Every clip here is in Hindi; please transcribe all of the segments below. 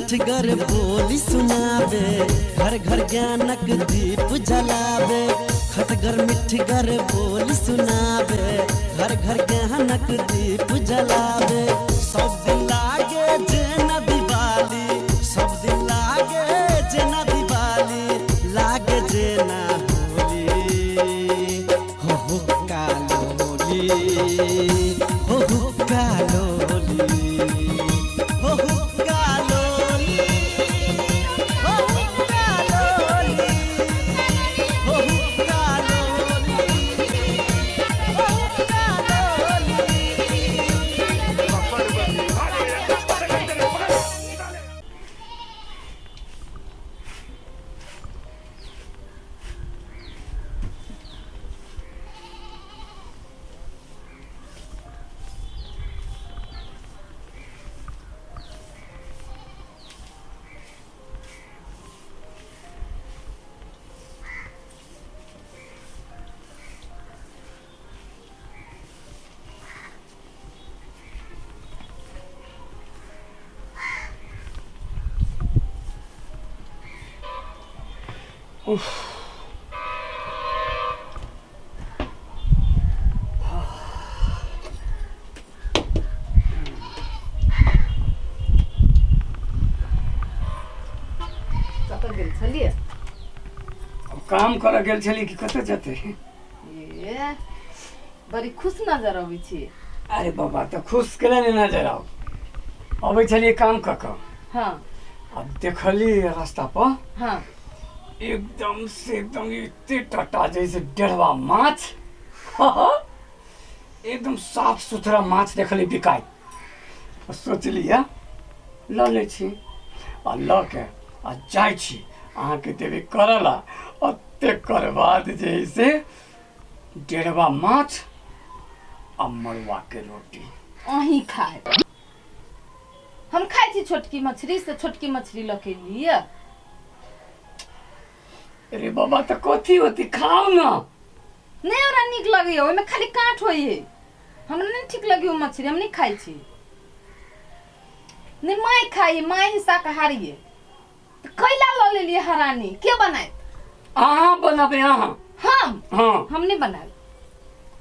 मिठगर बोली सुनावे, घर घर ज्ञानक दीप जलावे। खटगर मिठगर बोली सुनावे, घर घर ज्ञानक दीप जलावे। सब दिन लागे जेना दिवाली, सब दिन लागे जेना दिवाली, लागे जेना होली। हो कालोली, हो कालोली, हो कालोली, हो कालोली, हो कालोली, काम कर गेल छली कि कतऽ जेते? ये बड़ी खुश नजर अबै छी। अरे बाबा तो खुश केले नहीं नजर आओ। अबै छली काम क क। हाँ अब देखली रास्ता पर हाँ एकदम से एकदम इतने टटा जैसे डेढ़वा माछ। एकदम साफ सुथरा माछ देखली बिकाय। सोचली ल ले छी आ ल के आ जाय छी अहाँ के देवे करला। और तेकर बाद जैसे डेढ़वा माछ आ मड़ुआ के रोटी अही खाए। हम खाई छी छोटकी मछली से छोटकी मछली लके लिए। अरे बाबा तो कथी होती खाओ ना। नहीं हमरा निक लगे ओय में खाली काट होई है। हमरा नहीं ठीक लगे वो मछली, हम नहीं खाई छी। नहीं माई खाई, माई ही शाकाहारी है। तो कैला ल ले लिए हरानी के बनाए? अहाँ बनाबे अहाँ? हम नहीं बनाए।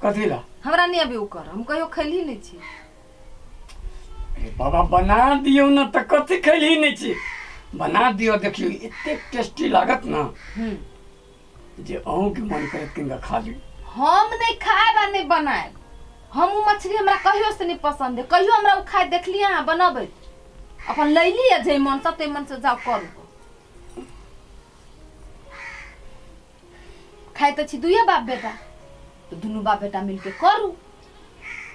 कथी ला? हमरा नहीं अभी कर, हम कहियो खैली नहीं छी। अरे बाबा बना दियो ना तो कथी खैली नहीं छी। बना दियो देखियो इतने टेस्टी लागत ना जे अहूँ के मन करत किंगा खा ली। हम नहीं खाए बा नहीं बनाए। हम उ मछली हमरा कहियो से नहीं पसंद है। कहियो हमरा उ खाए देखली अहाँ बनाबे अपन लैली है जे मन सते मन से जाओ करू। खाए तो छी दुइये बाप बेटा, तो दुनू बाप बेटा मिलके करू।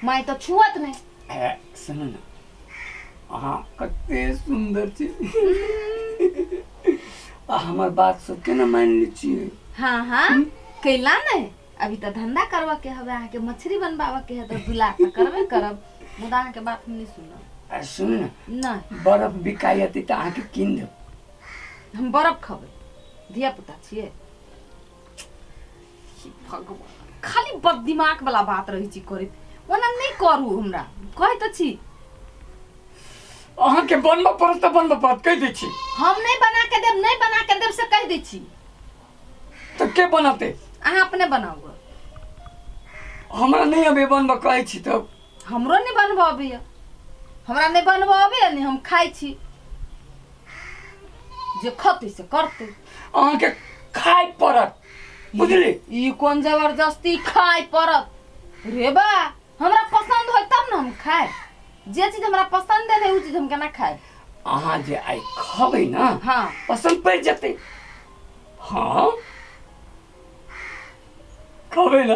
माई तो छुअत नहीं। है सुनो ना अहाँ कते सुंदर छी। आ हमर बात सब केना मान ली छियै? हाँ हाँ कैला नहीं। अभी तो धंधा करवा के हवे, अहाँ के मछली बनवावा के है तो बुला के करबे करब। मुदा अहाँ के बात हम नहीं सुनब। आ सुन ना नहीं बर्फ बिकायती त अहाँ के किन देब। हम बर्फ खबे, धिया पुता छिए। भगवान खाली बद दिमाग वाला बात रही छी करे। ओना नहीं करू हमरा कहे त छी। अहाँ के बनबा पड़त त बनबा पड़त कह दै छी। हम नहीं बना के देब, नहीं बना के देब से कह दै छी। तो के बनाते? अहाँ अपने बनाओगे। हमरा नहीं अबे बनबा कहै छी तब। हमरो नहीं बनबा अबे। हमरा नहीं बनबा अबे नहीं, हम खाई छी। जे खते से करते। अहाँ के खाय पड़त बुझली? ई कौन जबरदस्ती खाए पड़त रे बा? हमरा पसंद होय तब ना हम खाए। जे चीज हमरा पसंद है उ चीज हम केना खाए? अहाँ जे आई खबै ना हाँ पसंद पड़ जते। हाँ खबै ना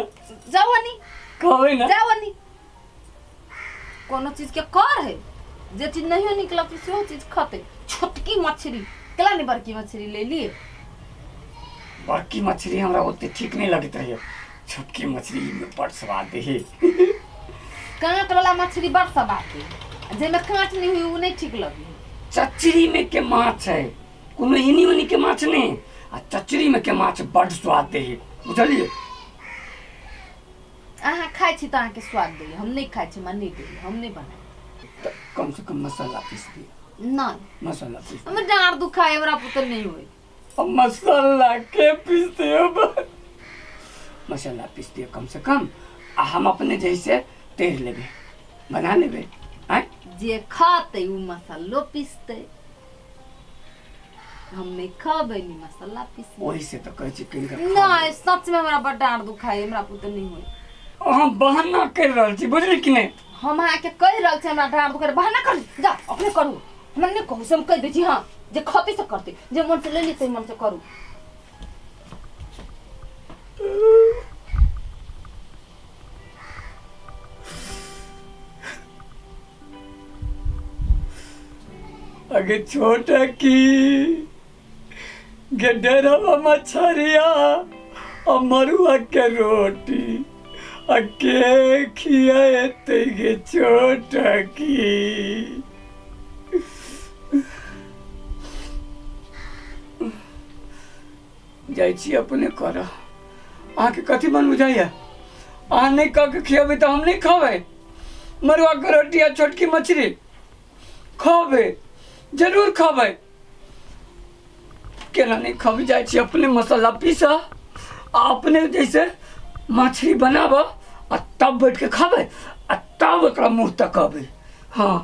जावनी खबै ना जावनी। कोनो चीज के कर है जे चीज नहीं निकलत से वो चीज खते। छोटकी मछली केला नहीं बड़की मछली ले लिए। बड़की मछली हमरा ओते ठीक नहीं लगत रही। छोटकी मछली में बड़ स्वाद है। कांट वाला मछली बड़ स्वाद है, जे में कांट नहीं हुई वो नहीं ठीक लगी। चचरी में के माछ है, कोनो इनी उनी के माछ नहीं। आ चचरी में के माछ बड़ स्वाद दे है बुझलिए? अहाँ खाई छी तो अहाँ के स्वाद दे, हम नहीं खाई छी, मन नहीं दे, हम नहीं बनाए। तो कम से कम मसाला पीस दिए। नहीं मसाला पीस हमें डांड दुखाए हमरा पुत्र नहीं होई अब मसाला के पीसते हो मसाला पीस दियो कम से कम आ हम अपने जैसे तेर लेबे बना लेबे आय जे खाते उ मसालो पीसते हम नहीं खाबे नहीं मसाला पीस वही से तो कहै छी किनका नहीं सच में हमरा बड़ डांड दुखाए हमरा पुत्र नहीं होई हम बहाना कर रहल छी बुझली कि नहीं हम आके कह रहल छी हमरा डांड दुखाए बहाना कर जा अपने करू हम नहीं कहू से हम कह दे छी हां जे खाते से करते जे मन से ले ली से मन से करू अगे छोटा की गडरवा मछरिया और मरुआ के रोटी अके खियाए गे छोटा की जाइ छी अपने कर अहाँके कथी मन बुझाइए अहाँ नहीं कह के खियेबै तो हम नहीं खावे मरुआ के रोटी आ छोटकी मछली खावे जरूर खावे केना नहीं खावे जाइ छी अपने मसाला पीसा आ अपने जैसे मछली बनाब आ तब बैठ के खावे आ तब ओकरा मुँह तकबे हाँ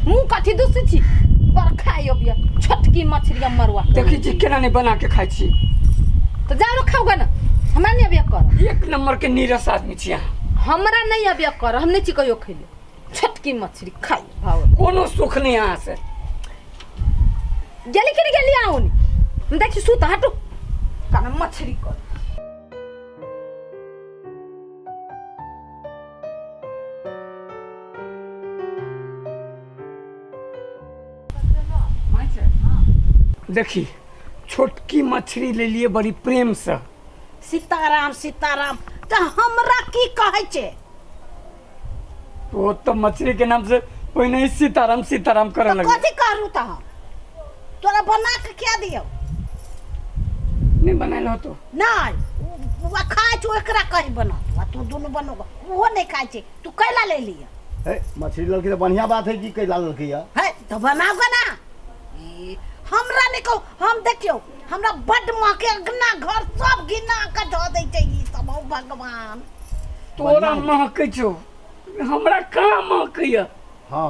मुंह कथी दूसरी छी पर खाइयो बिया छोटकी मछली मरुआ देखी छी केना नहीं बना के खाइ छी तो जाओ खाओगा ना हमरा नहीं अबिया कर एक नंबर के नीरस आदमी छी अहाँ हमरा नहीं अबिया कर हम नहीं छी कहियो खइले छोटकी मछली खाई भाव कोनो सुख नहीं अहाँ से गेली कि नहीं गेली आउनी हम देखी सुत हटो काना मछली कर देखी छोटकी मछली ले लिए बड़ी प्रेम से सीताराम सीताराम तो हमरा की कहै छे तो मछली के नाम से पहिने ही सीताराम सीताराम करे तो लगे कथी करू त तोरा बना के क्या दियो नहीं बनाइल हो तो नहीं वो खाए छो एकरा कहीं बना तू दोनों बनोगा वो नहीं खाए छे तू कैला ले लिया मछली लड़की तो बढ़िया बात है कि कैला लड़की है तो बनाओगा ना हमरा नहीं कहो हम देखियो हमरा बड महके अगना घर सब गिना के धो दै छै ई सब ओ भगवान तोरा महकै छो हमरा कहाँ महकैया हाँ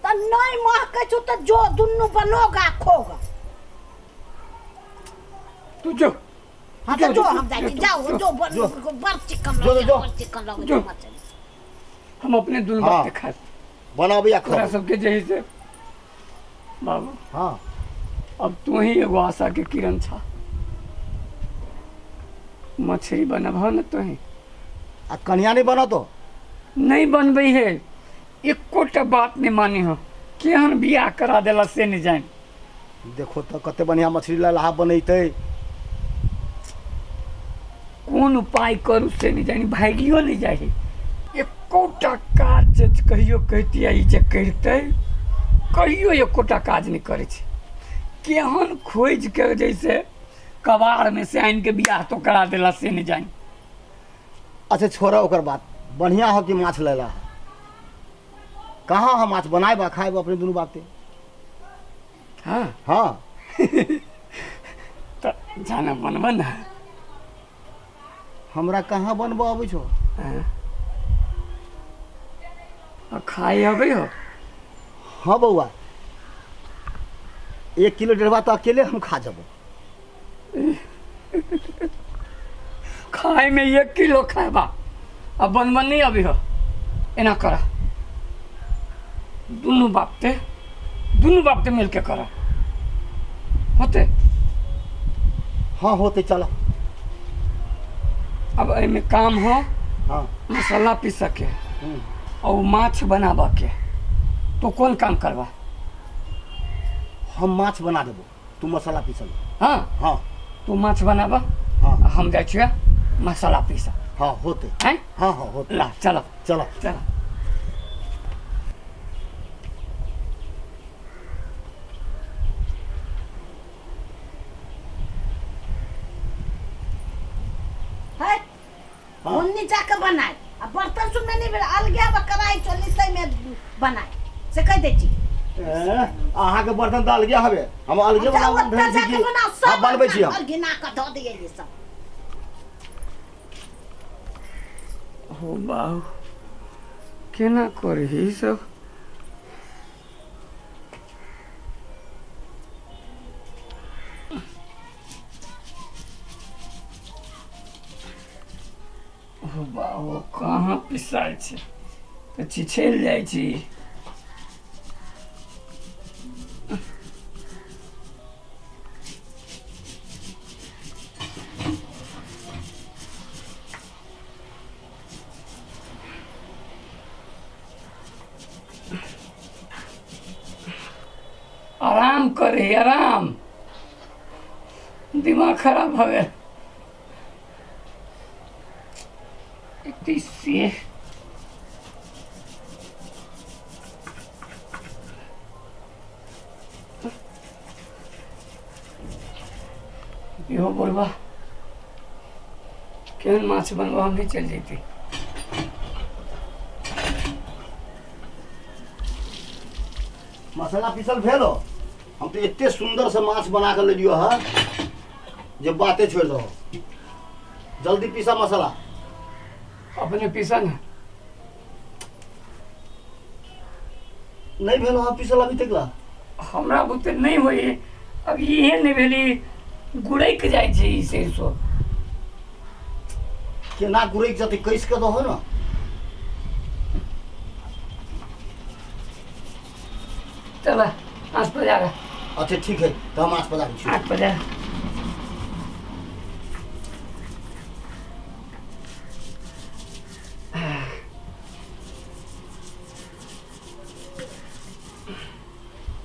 तो नहीं महके छो तो जो दोनों बनोगा खोगा तू जो हाँ तो जो हम जाए जाओ जो बड़ चिकन जो बड़ चिकन लगे जो। मछली हम अपने दुनू हाँ। बात खाए बनाबी या तोरा खा सबके जही से बाबू हाँ अब तू ही एगो आशा के किरण छा मछली बनबह न तो ही आ कन्या नहीं बना तो नहीं बनबै है एकोटा बात नहीं मानी हो केहन बियाह करा देला से नहीं जान देखो तो कते बढ़िया मछली लल्हा बनैते कौन उपाय करू से नहीं जानी भागियो नहीं जाए एकोटा काज कहियो कहती आई जे करते कहियो एकोटा काज नहीं करे छै केहन खोज के जैसे कबाड़ में से आइन के बियाह तो करा देला से नहीं जानी अच्छा छोड़ा ओकर बात बढ़िया हो कि माछ लेला है कहाँ हम माछ बनाए बा खाए बा अपने दोनों बातें हाँ हाँ तो जाना बनबा ना हमरा कहाँ बनबो अबै छो हाँ। आ खाए अबै हो हाँ बउआ 1 किलो डेढ़वा तो अकेले हम खा जबो खाए में 1 किलो खाएबा अब बनबा नहीं अभी हो एना करा दुनू बापते मिल के करा होते हाँ होते चलो अब एमे काम हो हाँ मसाला पीस के और माछ बनाबा के तो कौन काम करबा हम माछ बना देबो तू मसाला पीसल हाँ हाँ तू माछ बनाबा हाँ हम जाइ छियै मसाला पीसा हाँ होते हैं हाँ हाँ होते ला चलो चलो चलो है हाँ। उन्नी जाके बनाए आ बर्तन सुन में नहीं भेल अलगे कराई चली तै में बनाए से कह दे छी अहाँ के बर्तन तो अलगे हवे हम अलगे बनाबे भेल छी कि हम बनबै छी हम गिना के द दिए ये सब हो बाऊ केना करे ई सब हो बाऊ कहाँ पिसाइ छै तऽ छिछैल जाइ छी आराम करे आराम दिमाग खराब हो गया इतनी सी यो बोलबा केहन माछ बनबा हम भी चल जैती मसाला पीसल भेल हो हम तो इतने सुंदर से माछ बना कर ले लियो है जे बातें छोड़ दो जल्दी पीसा मसाला अपने पीसा ना नहीं भेल हो पीसल अभी तक ला हमरा बुते नहीं होई अब ये नहीं भेली गुड़ैक जाइ छै ई सरसो केना गुरैक जते कैस के दो हो ना चल आस पर जागा अच्छा ठीक है तो हम अस्पताल छी आठ बजे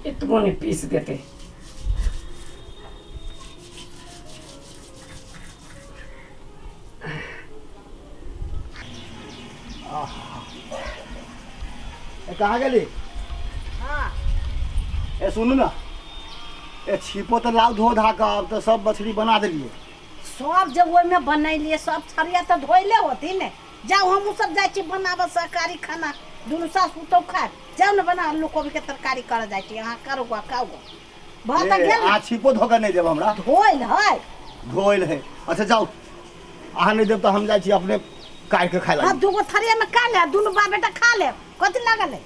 इतनो नहीं पीस देते कहाँ गेली हां ए सुनू ना ए छिपो तो लाउ धो धा के अब तो सब मछली बना देलिए सब जब ओइ में बनैलिए सब छरिया तो धोइले होती ने जाओ हम सब जाय छी बनाबे सरकारी खाना दुनु सास पुतौ खा जाओ न बना आलू कोबी के तरकारी कर जाय छी अहाँ करू खाओ भात गेल आ छिपो धो के नहीं देब हमरा धोइल है धोइल है अच्छा जाओ अहाँ नहीं देब तो हम जाय छी अपने काट के खाइ हां लागी दुगो थरिया में खा ले दुनु बाप बेटा खा ले कथि लागल है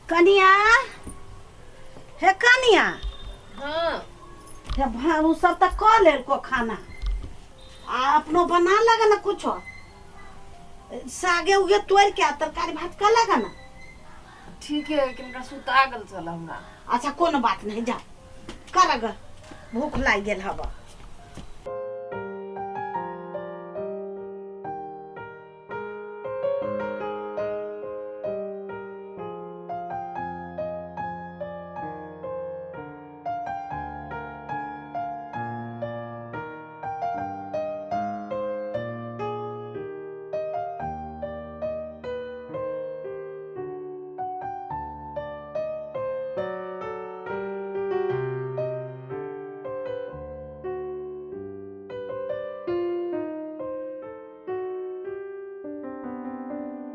कनिया हे कनिया हाँ हे भाऊ सब तक कह ले को खाना आ अपनो बना लगा ना कुछो सागे उगे तोड़ के तरकारी भात कर लगा ना ठीक है किनका सुता गल चल हमरा अच्छा कोनो बात नहीं जा कर अगर भूख लाग गेल हवा